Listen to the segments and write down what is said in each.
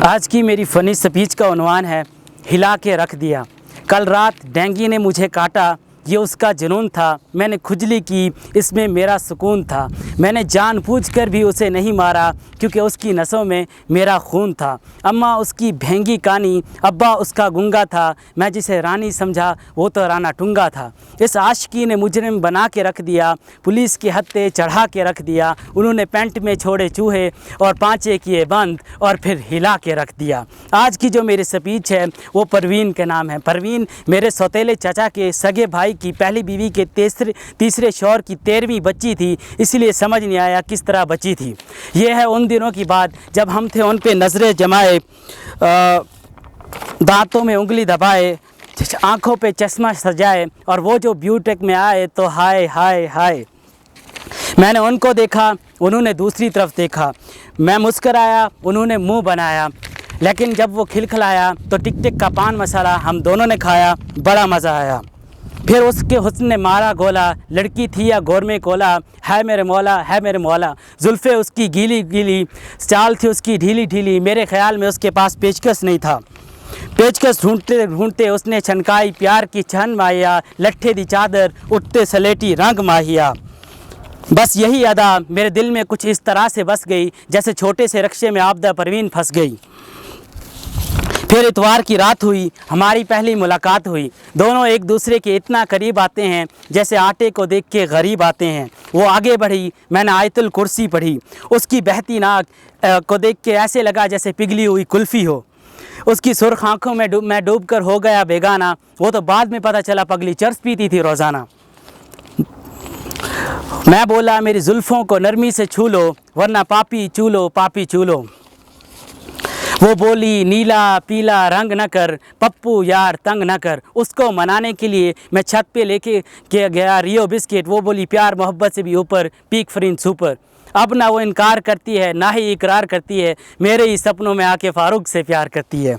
आज की मेरी फ़नी स्पीच का उन्वान है हिला के रख दिया। कल रात डेंगी ने मुझे काटा, ये उसका जुनून था। मैंने खुजली की, इसमें मेरा सुकून था। मैंने जानबूझकर भी उसे नहीं मारा क्योंकि उसकी नसों में मेरा खून था। अम्मा उसकी भेंगी कानी, अब्बा उसका गुंगा था। मैं जिसे रानी समझा वो तो राना टुंगा था। इस आशिकी ने मुजरिम बना के रख दिया, पुलिस के हत्थे चढ़ा के रख दिया। उन्होंने पेंट में छोड़े चूहे और पाँचे किए बंद और फिर हिला के रख दिया। आज की जो मेरी स्पीच है वो परवीन के नाम है। परवीन मेरे सौतेले चाचा के सगे भाई की पहली बीवी के तीसरे शौहर की 13वीं बच्ची थी, इसलिए समझ नहीं आया किस तरह बची थी। ये है उन दिनों की बात जब हम थे उन पे नज़रें जमाए, दांतों में उंगली दबाए, आँखों पे चश्मा सजाए, और वो जो ब्यूटेक में आए तो हाय हाय हाय। मैंने उनको देखा, उन्होंने दूसरी तरफ देखा। मैं मुस्कराया, उन्होंने मुंह बनाया। लेकिन जब वो खिलखिलाया तो टिक टिक का पान मसाला हम दोनों ने खाया, बड़ा मज़ा आया। फिर उसके हुस्न ने मारा गोला, लड़की थी या गौर में कोला, है मेरे मौला है मेरे मौला। जुल्फ़े उसकी गीली गीली, चाल थी उसकी ढीली ढीली। मेरे ख़्याल में उसके पास पेचकस नहीं था। पेचकस ढूंढते ढूंढते उसने छनकाई प्यार की छन माहिया। लट्ठे दी चादर उठते सलेटी रंग माहिया। बस यही अदा मेरे दिल में कुछ इस तरह से बस गई जैसे छोटे से रक्शे में आबदा परवीन फंस गई। फिर इतवार की रात हुई, हमारी पहली मुलाकात हुई। दोनों एक दूसरे के इतना करीब आते हैं जैसे आटे को देख के गरीब आते हैं। वो आगे बढ़ी, मैंने आयतुल कुर्सी पढ़ी। उसकी बहती नाक को देख के ऐसे लगा जैसे पिघली हुई कुल्फ़ी हो। उसकी सुर्ख आँखों में मैं डूब कर हो गया बेगाना। वो तो बाद में पता चला पगली चर्स पीती थी रोज़ाना। मैं बोला मेरी जुल्फ़ों को नरमी से छू लो, वरना पापी चूलो पापी चूलो। वो बोली नीला पीला रंग न कर, पप्पू यार तंग न कर। उसको मनाने के लिए मैं छत पे लेके गया रियो बिस्किट। वो बोली प्यार मोहब्बत से भी ऊपर, पीक फरीन सुपर। अब ना वो इनकार करती है ना ही इकरार करती है, मेरे ही सपनों में आके फारूक से प्यार करती है।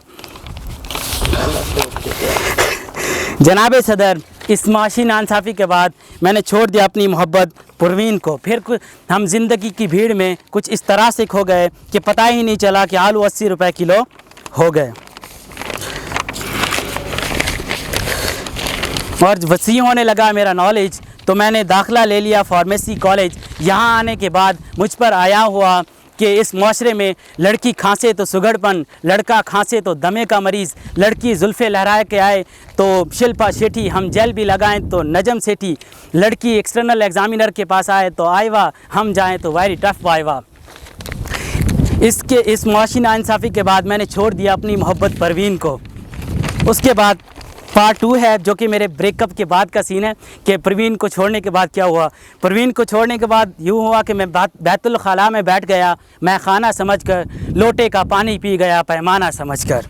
जनाब सदर, इस माशी नाइंसाफ़ी के बाद मैंने छोड़ दिया अपनी मोहब्बत परवीन को। फिर हम ज़िंदगी की भीड़ में कुछ इस तरह से खो गए कि पता ही नहीं चला कि आलू 80 रुपए किलो हो गए। और वसी होने लगा मेरा नॉलेज, तो मैंने दाखिला ले लिया फार्मेसी कॉलेज। यहाँ आने के बाद मुझ पर आया हुआ कि इस माशरे में लड़की खांसे तो सुगड़पन, लड़का खांसे तो दमे का मरीज़। लड़की जुल्फ़े लहराए के आए तो शिल्पा शेट्टी, हम जेल भी लगाएं तो नजम सेठी। लड़की एक्सटर्नल एग्ज़ामिनर के पास आए तो आयवा, हम जाएं तो वेरी टफ वाइवा। इस मुआशी नाइंसाफ़ी के बाद मैंने छोड़ दिया अपनी मोहब्बत परवीन को। उसके बाद पार्ट 2 है जो कि मेरे ब्रेकअप के बाद का सीन है कि परवीन को छोड़ने के बाद क्या हुआ। परवीन को छोड़ने के बाद यूँ हुआ कि मैं बैतुल ख़ला में बैठ गया, मैं खाना समझकर, लोटे का पानी पी गया पैमाना समझकर।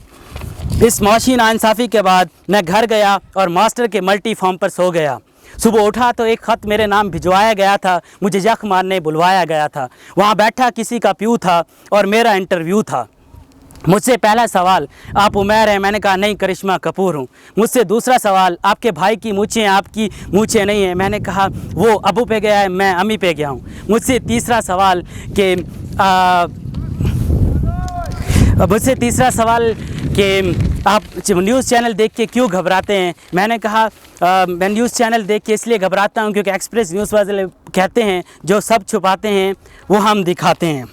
इस मुआशी नाइंसाफ़ी के बाद मैं घर गया और मास्टर के मल्टी फॉर्म पर सो गया। सुबह उठा तो एक ख़त मेरे नाम भिजवाया गया था, मुझे यख मारने बुलवाया गया था। वहाँ बैठा किसी का प्यू था और मेरा इंटरव्यू था। मुझसे पहला सवाल, आप उमैर हैं? मैंने कहा नहीं, करिश्मा कपूर हूँ। मुझसे दूसरा सवाल, आपके भाई की मूछें आपकी मूछें नहीं हैं? मैंने कहा वो अबू पे गया है, मैं अम्मी पे गया हूँ। मुझसे तीसरा सवाल कि आप न्यूज़ चैनल देख के क्यों घबराते हैं? मैंने कहा मैं न्यूज़ चैनल देख के इसलिए घबराता हूँ क्योंकि एक्सप्रेस न्यूज़ वाले कहते हैं जो सब छुपाते हैं वो हम दिखाते हैं।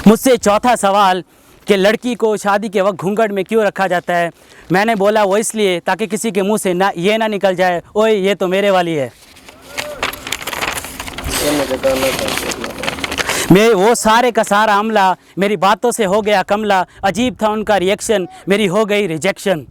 मुझसे चौथा सवाल कि लड़की को शादी के वक्त घूंघट में क्यों रखा जाता है? मैंने बोला वो इसलिए ताकि किसी के मुंह से ये ना निकल जाए, ओए ये तो मेरे वाली है। मैं वो सारे का सारा अमला मेरी बातों से हो गया कमला। अजीब था उनका रिएक्शन, मेरी हो गई रिजेक्शन।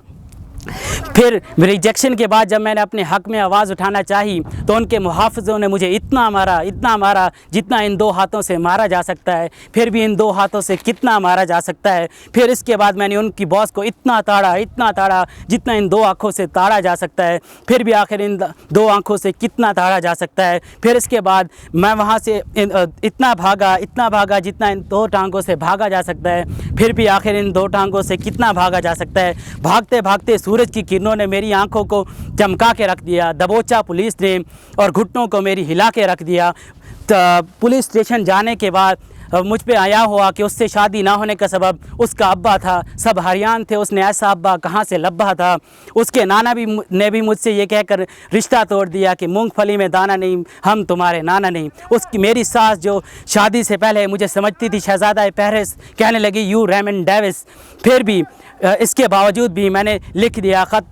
फिर रिजेक्शन के बाद जब मैंने अपने हक़ में आवाज़ उठाना चाही तो उनके मुहाफ़िज़ों ने मुझे इतना मारा जितना इन 2 हाथों से मारा जा सकता है। फिर भी इन 2 हाथों से कितना मारा जा सकता है। फिर इसके बाद मैंने उनकी बॉस को इतना ताड़ा जितना इन 2 आँखों से ताड़ा जा सकता है। फिर भी आखिर इन 2 आँखों से कितना ताड़ा जा सकता है। फिर इसके बाद मैं वहाँ से इतना भागा जितना इन 2 टांगों से भागा जा सकता है। फिर भी आखिर इन 2 टांगों से कितना भागा जा सकता है। भागते भागते सूरज की किरणों ने मेरी आंखों को चमका के रख दिया, दबोचा पुलिस ने और घुटनों को मेरी हिला के रख दिया। पुलिस स्टेशन जाने के बाद मुझ पे आया हुआ कि उससे शादी ना होने का सबब उसका अब्बा था। सब हरियाण थे, उसने ऐसा अब्बा कहाँ से लब्बा था। उसके नाना भी ने भी मुझसे ये कहकर रिश्ता तोड़ दिया कि मूंगफली में दाना नहीं, हम तुम्हारे नाना नहीं। उसकी मेरी सास जो शादी से पहले मुझे समझती थी शहज़ादा पेरिस, कहने लगी यू रेमन डेविस। फिर भी इसके बावजूद भी मैंने लिख दिया ख़त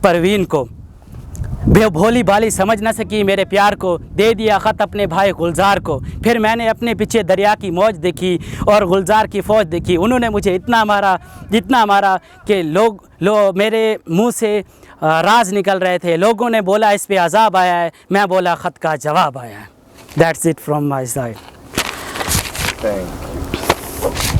परवीन को। भोली भाली समझ न सकी मेरे प्यार को, दे दिया ख़त अपने भाई गुलजार को। फिर मैंने अपने पीछे दरिया की मौज देखी और गुलजार की फ़ौज देखी। उन्होंने मुझे इतना मारा कि मेरे मुंह से राज निकल रहे थे। लोगों ने बोला इस पे अजाब आया है, मैं बोला ख़त का जवाब आया है। That's it from my side. Thank you.